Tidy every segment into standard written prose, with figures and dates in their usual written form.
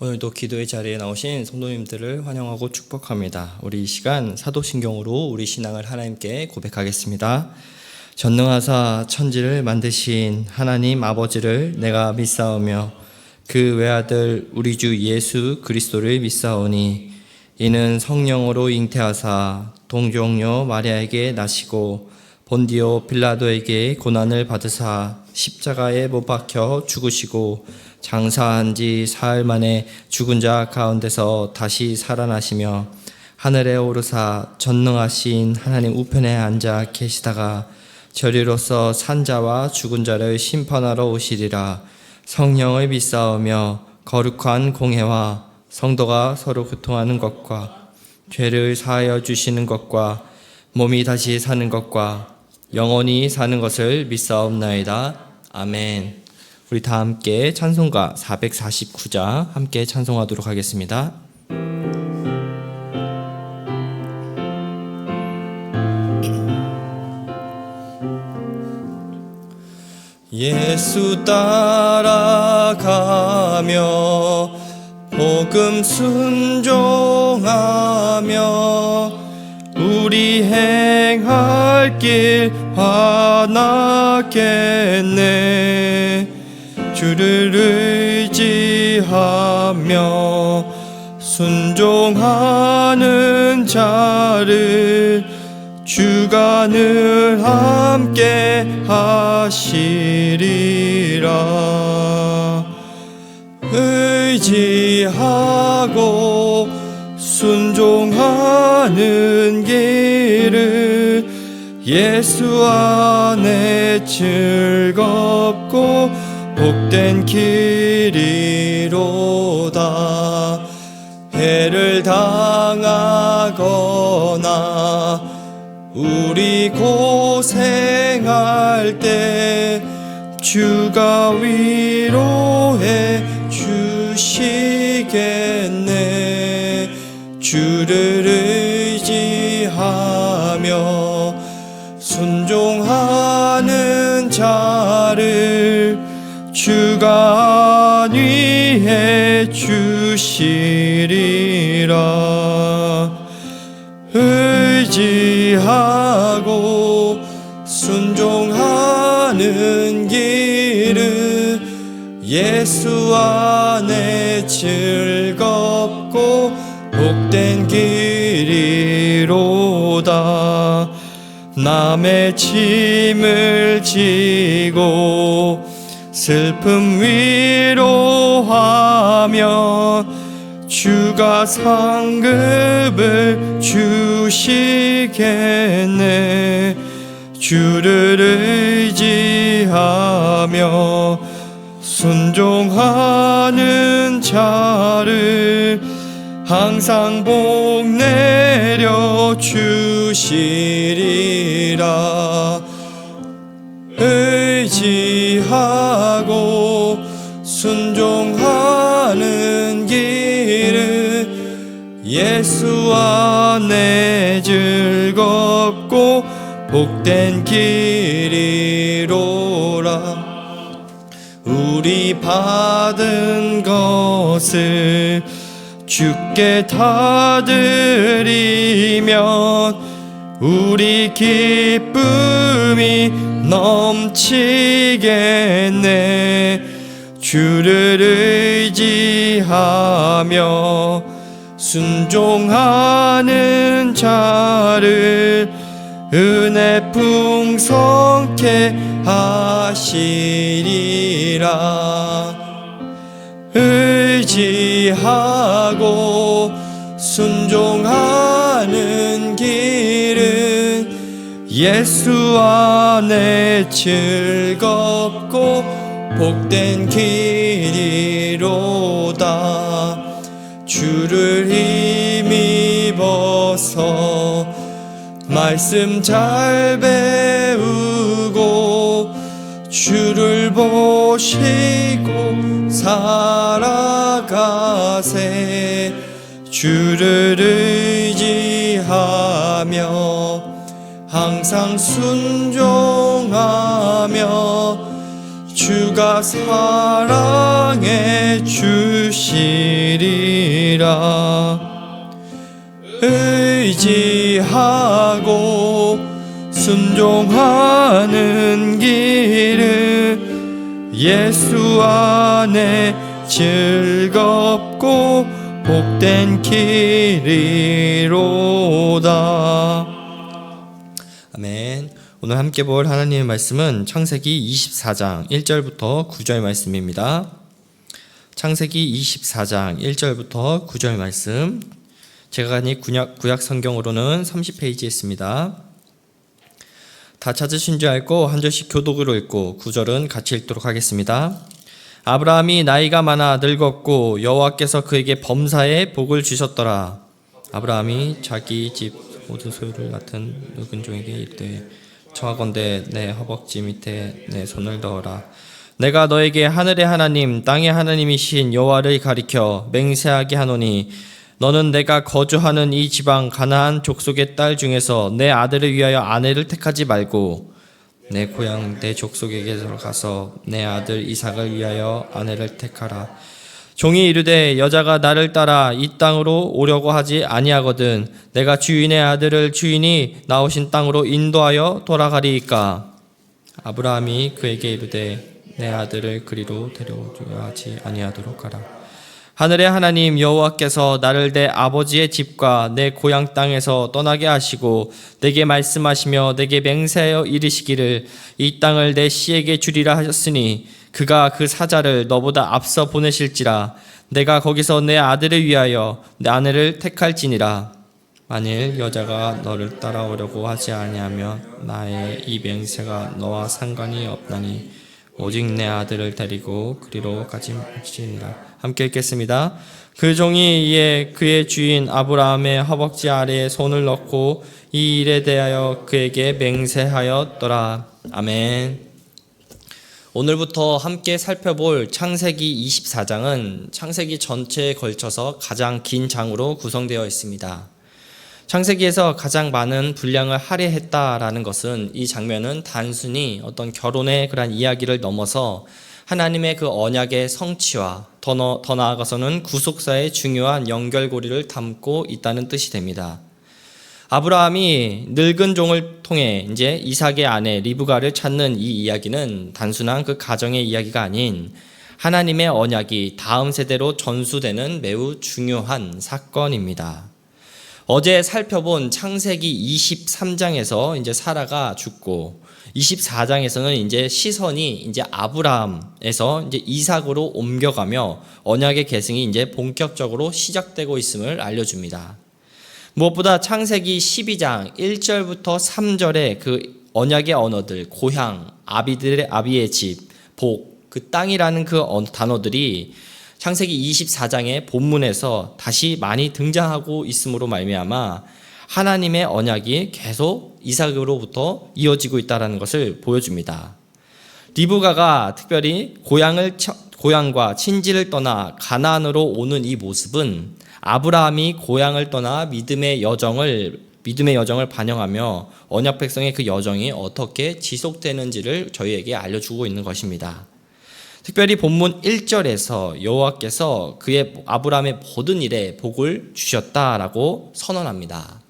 오늘도 기도의 자리에 나오신 성도님들을 환영하고 축복합니다. 우리 이 시간 사도신경으로 우리 신앙을 하나님께 고백하겠습니다. 전능하사 천지를 만드신 하나님 아버지를 내가 믿사오며 그 외아들 우리 주 예수 그리스도를 믿사오니 이는 성령으로 잉태하사 동정녀 마리아에게 나시고 본디오 빌라도에게 고난을 받으사 십자가에 못 박혀 죽으시고 장사한 지 사흘 만에 죽은 자 가운데서 다시 살아나시며 하늘에 오르사 전능하신 하나님 우편에 앉아 계시다가 저리로서 산 자와 죽은 자를 심판하러 오시리라. 성령을 믿사오며 거룩한 공회와 성도가 서로 교통하는 것과 죄를 사하여 주시는 것과 몸이 다시 사는 것과 영원히 사는 것을 믿사옵나이다. 아멘. 우리 다 함께 찬송가 449자 함께 찬송하도록 하겠습니다. 예수 따라가며 복음 순종하며 우리 행할 길 화나겠네. 주를 의지하며 순종하는 자를 주가 늘 함께 하시리라. 의지하고 순종하는 길을 예수 안에 즐겁고 복된 길이로다. 해를 당하거나 우리 고생할 때 주가 위로해 주시겠네. 주를 의지하며 순종하는 자를 주가 안위해 주시리라. 의지하고 순종하는 길은 예수 안에 즐겁고 복된 길이로다. 남의 짐을 지고 슬픔 위로하며 주가 상급을 주시겠네. 주를 의지하며 순종하는 자를 항상 복 내려 주시리라. 의지하고 순종하는 길은 예수 안에 즐겁고 복된 길이로라. 우리 받은 것을 주께 다 드리면 우리 기쁨이 넘치겠네. 주를 의지하며 순종하는 자를 은혜 풍성케 하시리라. 의지하고 순종하는 길은 예수 안에 즐겁고 복된 길이로다. 주를 힘입어서 말씀 잘 배우고 주를 보시고 살아가세. 주를 의지하며 항상 순종하며 주가 사랑해 주시리라. 의지하고 순종하는 길은 예수 안에 즐겁고 복된 길이로다. 아멘. 오늘 함께 볼 하나님의 말씀은 창세기 24장 1절부터 9절 말씀입니다. 창세기 24장 1절부터 9절 말씀. 제가 가진 구약 성경으로는 30페이지에 있습니다. 다 찾으신 줄 알고 한 절씩 교독으로 읽고 9절은 같이 읽도록 하겠습니다. 아브라함이 나이가 많아 늙었고 여호와께서 그에게 범사에 복을 주셨더라. 아브라함이 자기 집 모든 소유를 맡은 늙은 종에게 이르되 청하건대 내 허벅지 밑에 내 손을 넣어라. 내가 너에게 하늘의 하나님 땅의 하나님이신 여호와를 가리켜 맹세하게 하노니 너는 내가 거주하는 이 지방 가나안 족속의 딸 중에서 내 아들을 위하여 아내를 택하지 말고 내 고향 내 족속에게로 가서 내 아들 이삭을 위하여 아내를 택하라. 종이 이르되 여자가 나를 따라 이 땅으로 오려고 하지 아니하거든 내가 주인의 아들을 주인이 나오신 땅으로 인도하여 돌아가리이까. 아브라함이 그에게 이르되 내 아들을 그리로 데려오려 하지 아니하도록 하라. 하늘의 하나님 여호와께서 나를 내 아버지의 집과 내 고향 땅에서 떠나게 하시고 내게 말씀하시며 내게 맹세하여 이르시기를 이 땅을 내 씨에게 주리라 하셨으니 그가 그 사자를 너보다 앞서 보내실지라. 내가 거기서 내 아들을 위하여 내 아내를 택할지니라. 만일 여자가 너를 따라오려고 하지 아니하면 나의 이 맹세가 너와 상관이 없나니 오직 내 아들을 데리고 그리로 가지니라. 함께 읽겠습니다. 그 종이 이에 그의 주인 아브라함의 허벅지 아래에 손을 넣고 이 일에 대하여 그에게 맹세하였더라. 아멘. 오늘부터 함께 살펴볼 창세기 24장은 창세기 전체에 걸쳐서 가장 긴 장으로 구성되어 있습니다. 창세기에서 가장 많은 분량을 할애했다라는 것은 이 장면은 단순히 어떤 결혼의 그런 이야기를 넘어서 하나님의 그 언약의 성취와 더 나아가서는 구속사의 중요한 연결고리를 담고 있다는 뜻이 됩니다. 아브라함이 늙은 종을 통해 이제 이삭의 아내 리브가를 찾는 이 이야기는 단순한 그 가정의 이야기가 아닌 하나님의 언약이 다음 세대로 전수되는 매우 중요한 사건입니다. 어제 살펴본 창세기 23장에서 이제 사라가 죽고 24장에서는 이제 시선이 이제 아브라함에서 이제 이삭으로 옮겨가며 언약의 계승이 이제 본격적으로 시작되고 있음을 알려줍니다. 무엇보다 창세기 12장 1절부터 3절의 그 언약의 언어들, 고향, 아비의 집, 복, 그 땅이라는 그 단어들이 창세기 24장의 본문에서 다시 많이 등장하고 있음으로 말미암아 하나님의 언약이 계속 이삭으로부터 이어지고 있다는 것을 보여줍니다. 리브가가 특별히 고향과 친지를 떠나 가나안으로 오는 이 모습은 아브라함이 고향을 떠나 믿음의 여정을 반영하며 언약 백성의 그 여정이 어떻게 지속되는지를 저희에게 알려주고 있는 것입니다. 특별히 본문 1절에서 여호와께서 그의 아브라함의 모든 일에 복을 주셨다라고 선언합니다.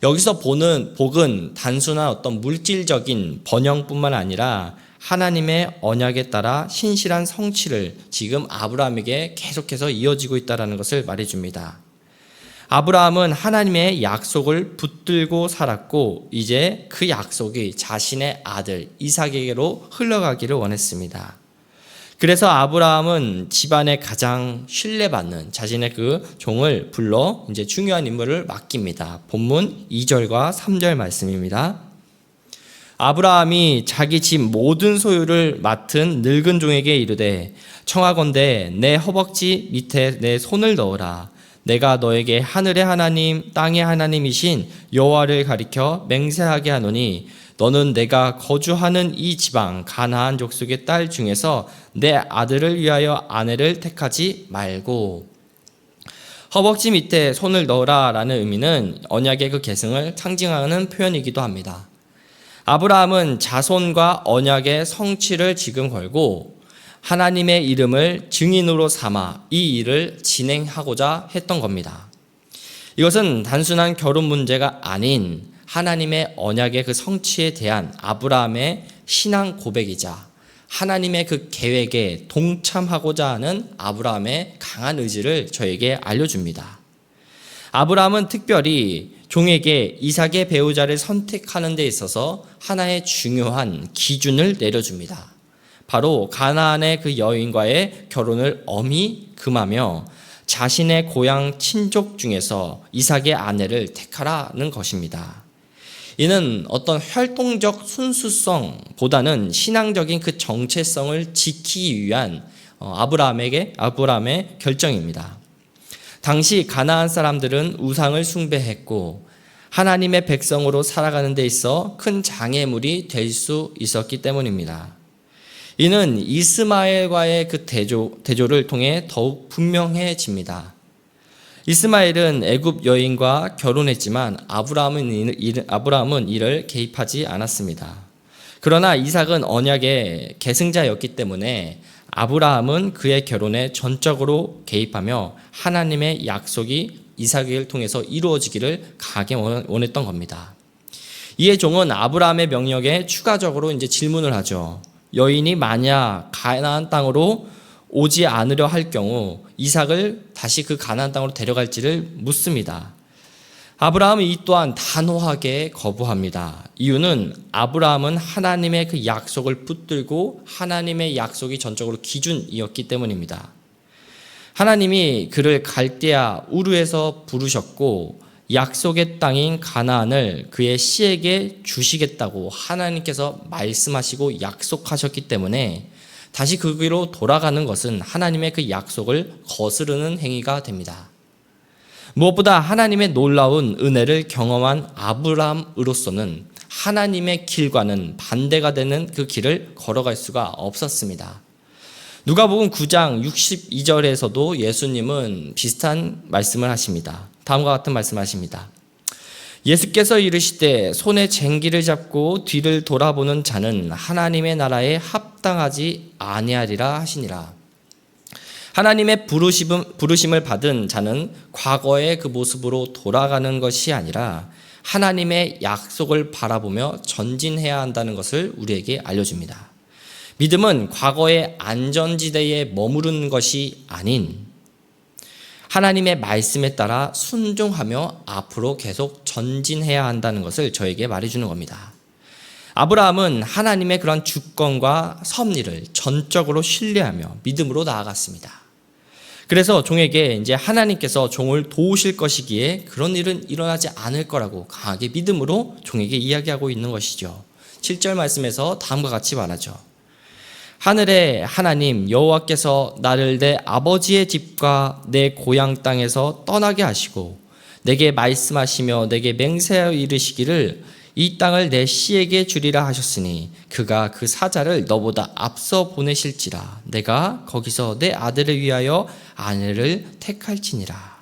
여기서 보는 복은 단순한 어떤 물질적인 번영뿐만 아니라 하나님의 언약에 따라 신실한 성취를 지금 아브라함에게 계속해서 이어지고 있다는 것을 말해줍니다. 아브라함은 하나님의 약속을 붙들고 살았고 이제 그 약속이 자신의 아들 이삭에게로 흘러가기를 원했습니다. 그래서 아브라함은 집안에 가장 신뢰받는 자신의 그 종을 불러 이제 중요한 임무를 맡깁니다. 본문 2절과 3절 말씀입니다. 아브라함이 자기 집 모든 소유를 맡은 늙은 종에게 이르되 청하건대 내 허벅지 밑에 내 손을 넣으라. 내가 너에게 하늘의 하나님 땅의 하나님이신 여호와를 가리켜 맹세하게 하노니 너는 내가 거주하는 이 지방 가나안 족속의 딸 중에서 내 아들을 위하여 아내를 택하지 말고. 허벅지 밑에 손을 넣으라 라는 의미는 언약의 그 계승을 상징하는 표현이기도 합니다. 아브라함은 자손과 언약의 성취를 지금 걸고 하나님의 이름을 증인으로 삼아 이 일을 진행하고자 했던 겁니다. 이것은 단순한 결혼 문제가 아닌 하나님의 언약의 그 성취에 대한 아브라함의 신앙 고백이자 하나님의 그 계획에 동참하고자 하는 아브라함의 강한 의지를 저에게 알려줍니다. 아브라함은 특별히 종에게 이삭의 배우자를 선택하는 데 있어서 하나의 중요한 기준을 내려줍니다. 바로 가나안의 그 여인과의 결혼을 엄히 금하며 자신의 고향 친족 중에서 이삭의 아내를 택하라는 것입니다. 이는 어떤 활동적 순수성보다는 신앙적인 그 정체성을 지키기 위한 아브라함의 결정입니다. 당시 가나안 사람들은 우상을 숭배했고 하나님의 백성으로 살아가는 데 있어 큰 장애물이 될 수 있었기 때문입니다. 이는 이스마엘과의 그 대조를 통해 더욱 분명해집니다. 이스마엘은 애굽 여인과 결혼했지만 아브라함은 이를 개입하지 않았습니다. 그러나 이삭은 언약의 계승자였기 때문에 아브라함은 그의 결혼에 전적으로 개입하며 하나님의 약속이 이삭을 통해서 이루어지기를 강하게 원했던 겁니다. 이에 종은 아브라함의 명령에 추가적으로 이제 질문을 하죠. 여인이 만약 가나안 땅으로 오지 않으려 할 경우 이삭을 다시 그 가나안 땅으로 데려갈지를 묻습니다. 아브라함은 이 또한 단호하게 거부합니다. 이유는 아브라함은 하나님의 그 약속을 붙들고 하나님의 약속이 전적으로 기준이었기 때문입니다. 하나님이 그를 갈대아 우르에서 부르셨고 약속의 땅인 가나안을 그의 씨에게 주시겠다고 하나님께서 말씀하시고 약속하셨기 때문에 다시 그 길로 돌아가는 것은 하나님의 그 약속을 거스르는 행위가 됩니다. 무엇보다 하나님의 놀라운 은혜를 경험한 아브라함으로서는 하나님의 길과는 반대가 되는 그 길을 걸어갈 수가 없었습니다. 누가복음 9장 62절에서도 예수님은 비슷한 말씀을 하십니다. 다음과 같은 말씀을 하십니다. 예수께서 이르시되 손에 쟁기를 잡고 뒤를 돌아보는 자는 하나님의 나라에 합당하지 아니하리라 하시니라. 하나님의 부르심을 받은 자는 과거의 그 모습으로 돌아가는 것이 아니라 하나님의 약속을 바라보며 전진해야 한다는 것을 우리에게 알려줍니다. 믿음은 과거의 안전지대에 머무르는 것이 아닌 하나님의 말씀에 따라 순종하며 앞으로 계속 전진해야 한다는 것을 저에게 말해주는 겁니다. 아브라함은 하나님의 그런 주권과 섭리를 전적으로 신뢰하며 믿음으로 나아갔습니다. 그래서 종에게 이제 하나님께서 종을 도우실 것이기에 그런 일은 일어나지 않을 거라고 강하게 믿음으로 종에게 이야기하고 있는 것이죠. 7절 말씀에서 다음과 같이 말하죠. 하늘의 하나님 여호와께서 나를 내 아버지의 집과 내 고향 땅에서 떠나게 하시고 내게 말씀하시며 내게 맹세하여 이르시기를 이 땅을 내 씨에게 주리라 하셨으니 그가 그 사자를 너보다 앞서 보내실지라 내가 거기서 내 아들을 위하여 아내를 택할지니라.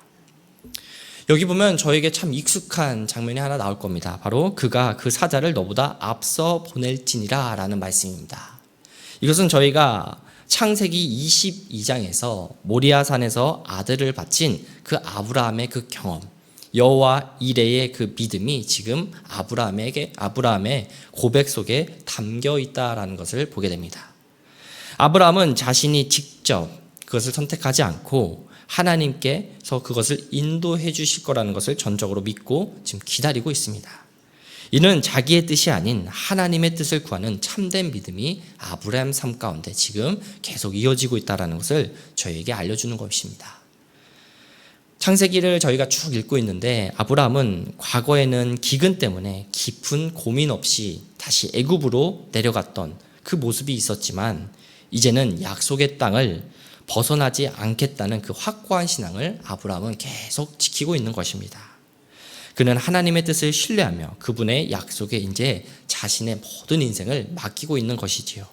여기 보면 저에게 참 익숙한 장면이 하나 나올 겁니다. 바로 그가 그 사자를 너보다 앞서 보낼지니라 라는 말씀입니다. 이것은 저희가 창세기 22장에서 모리아산에서 아들을 바친 그 아브라함의 그 경험, 여호와 이레의 그 믿음이 지금 아브라함의 고백 속에 담겨 있다라는 것을 보게 됩니다. 아브라함은 자신이 직접 그것을 선택하지 않고 하나님께서 그것을 인도해 주실 거라는 것을 전적으로 믿고 지금 기다리고 있습니다. 이는 자기의 뜻이 아닌 하나님의 뜻을 구하는 참된 믿음이 아브라함 삶 가운데 지금 계속 이어지고 있다는 것을 저희에게 알려주는 것입니다. 창세기를 저희가 쭉 읽고 있는데 아브라함은 과거에는 기근 때문에 깊은 고민 없이 다시 애굽으로 내려갔던 그 모습이 있었지만 이제는 약속의 땅을 벗어나지 않겠다는 그 확고한 신앙을 아브라함은 계속 지키고 있는 것입니다. 그는 하나님의 뜻을 신뢰하며 그분의 약속에 이제 자신의 모든 인생을 맡기고 있는 것이지요.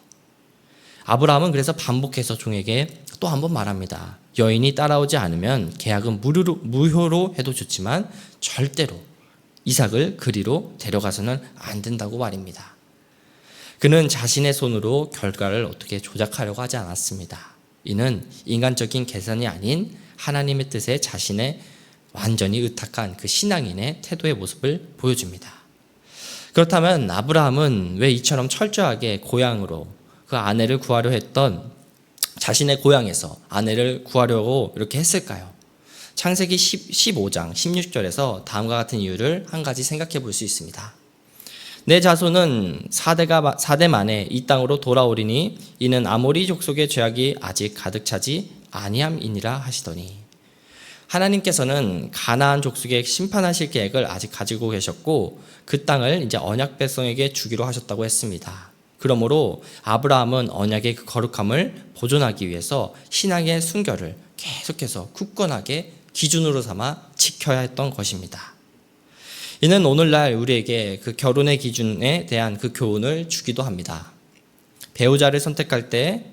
아브라함은 그래서 반복해서 종에게 또 한 번 말합니다. 여인이 따라오지 않으면 계약은 무효로 해도 좋지만 절대로 이삭을 그리로 데려가서는 안 된다고 말입니다. 그는 자신의 손으로 결과를 어떻게 조작하려고 하지 않았습니다. 이는 인간적인 계산이 아닌 하나님의 뜻에 자신의 완전히 의탁한 그 신앙인의 태도의 모습을 보여줍니다. 그렇다면 아브라함은 왜 이처럼 철저하게 고향으로 그 아내를 구하려 했던 자신의 고향에서 아내를 구하려고 이렇게 했을까요? 창세기 15장 16절에서 다음과 같은 이유를 한 가지 생각해 볼 수 있습니다. 내 자손은 4대 만에 이 땅으로 돌아오리니 이는 아모리 족속의 죄악이 아직 가득 차지 아니함이니라 하시더니, 하나님께서는 가나안 족속에 심판하실 계획을 아직 가지고 계셨고 그 땅을 이제 언약 백성에게 주기로 하셨다고 했습니다. 그러므로 아브라함은 언약의 그 거룩함을 보존하기 위해서 신앙의 순결을 계속해서 굳건하게 기준으로 삼아 지켜야 했던 것입니다. 이는 오늘날 우리에게 그 결혼의 기준에 대한 그 교훈을 주기도 합니다. 배우자를 선택할 때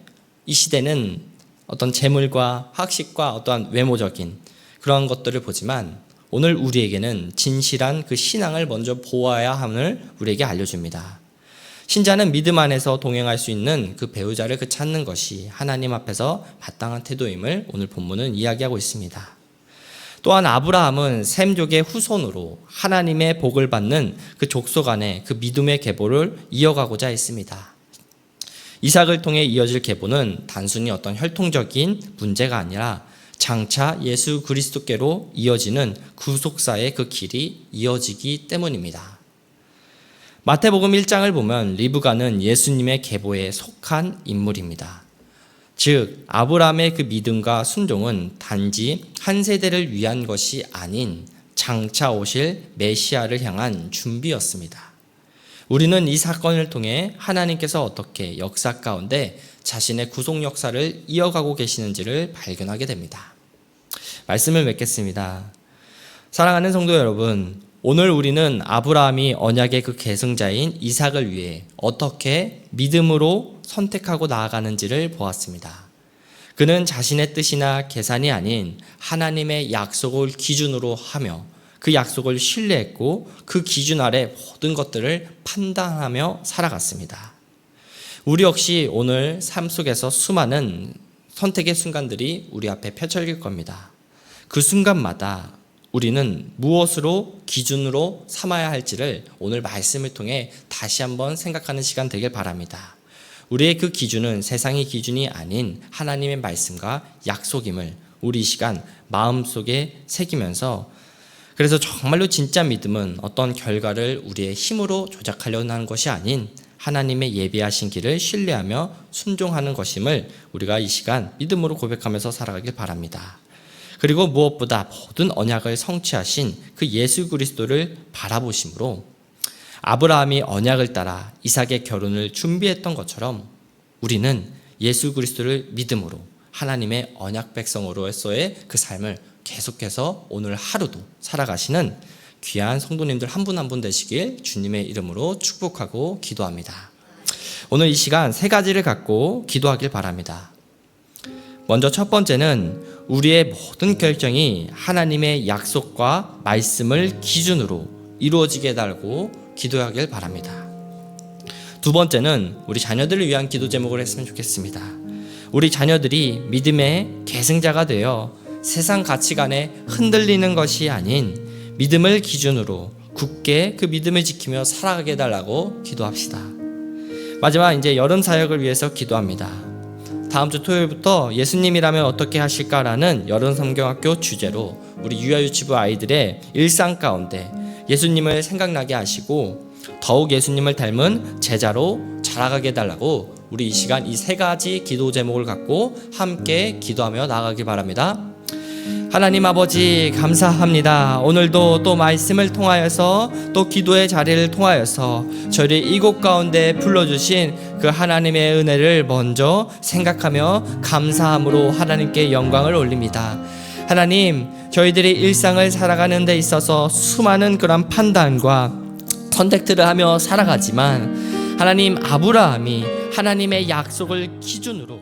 이 시대는 어떤 재물과 학식과 어떠한 외모적인 그러한 것들을 보지만 오늘 우리에게는 진실한 그 신앙을 먼저 보아야 함을 우리에게 알려줍니다. 신자는 믿음 안에서 동행할 수 있는 그 배우자를 찾는 것이 하나님 앞에서 마땅한 태도임을 오늘 본문은 이야기하고 있습니다. 또한 아브라함은 셈족의 후손으로 하나님의 복을 받는 그 족속 안에 그 믿음의 계보를 이어가고자 했습니다. 이삭을 통해 이어질 계보는 단순히 어떤 혈통적인 문제가 아니라 장차 예수 그리스도께로 이어지는 구속사의 그 길이 이어지기 때문입니다. 마태복음 1장을 보면 리브가는 예수님의 계보에 속한 인물입니다. 즉 아브라함의 그 믿음과 순종은 단지 한 세대를 위한 것이 아닌 장차 오실 메시아를 향한 준비였습니다. 우리는 이 사건을 통해 하나님께서 어떻게 역사 가운데 자신의 구속 역사를 이어가고 계시는지를 발견하게 됩니다. 말씀을 맺겠습니다. 사랑하는 성도 여러분, 오늘 우리는 아브라함이 언약의 그 계승자인 이삭을 위해 어떻게 믿음으로 선택하고 나아가는지를 보았습니다. 그는 자신의 뜻이나 계산이 아닌 하나님의 약속을 기준으로 하며 그 약속을 신뢰했고 그 기준 아래 모든 것들을 판단하며 살아갔습니다. 우리 역시 오늘 삶 속에서 수많은 선택의 순간들이 우리 앞에 펼쳐질 겁니다. 그 순간마다 우리는 무엇으로 기준으로 삼아야 할지를 오늘 말씀을 통해 다시 한번 생각하는 시간 되길 바랍니다. 우리의 그 기준은 세상의 기준이 아닌 하나님의 말씀과 약속임을 우리 이 시간 마음속에 새기면서, 그래서 정말로 진짜 믿음은 어떤 결과를 우리의 힘으로 조작하려는 하는 것이 아닌 하나님의 예비하신 길을 신뢰하며 순종하는 것임을 우리가 이 시간 믿음으로 고백하면서 살아가길 바랍니다. 그리고 무엇보다 모든 언약을 성취하신 그 예수 그리스도를 바라보심으로 아브라함이 언약을 따라 이삭의 결혼을 준비했던 것처럼 우리는 예수 그리스도를 믿음으로 하나님의 언약 백성으로서의 그 삶을 계속해서 오늘 하루도 살아가시는 귀한 성도님들 한 분 한 분 되시길 주님의 이름으로 축복하고 기도합니다. 오늘 이 시간 세 가지를 갖고 기도하길 바랍니다. 먼저 첫 번째는 우리의 모든 결정이 하나님의 약속과 말씀을 기준으로 이루어지게 달고 기도하길 바랍니다. 두 번째는 우리 자녀들을 위한 기도 제목을 했으면 좋겠습니다. 우리 자녀들이 믿음의 계승자가 되어 세상 가치관에 흔들리는 것이 아닌 믿음을 기준으로 굳게 그 믿음을 지키며 살아가게 해달라고 기도합시다. 마지막 이제 여름 사역을 위해서 기도합니다. 다음 주 토요일부터 예수님이라면 어떻게 하실까라는 여름 성경학교 주제로 우리 유아유치부 아이들의 일상 가운데 예수님을 생각나게 하시고 더욱 예수님을 닮은 제자로 자라가게 해달라고 우리 이 시간 이 세 가지 기도 제목을 갖고 함께 기도하며 나아가길 바랍니다. 하나님 아버지 감사합니다. 오늘도 또 말씀을 통하여서 또 기도의 자리를 통하여서 저희를 이곳 가운데 불러주신 그 하나님의 은혜를 먼저 생각하며 감사함으로 하나님께 영광을 올립니다. 하나님, 저희들이 일상을 살아가는 데 있어서 수많은 그런 판단과 선택들을 하며 살아가지만 하나님, 아브라함이 하나님의 약속을 기준으로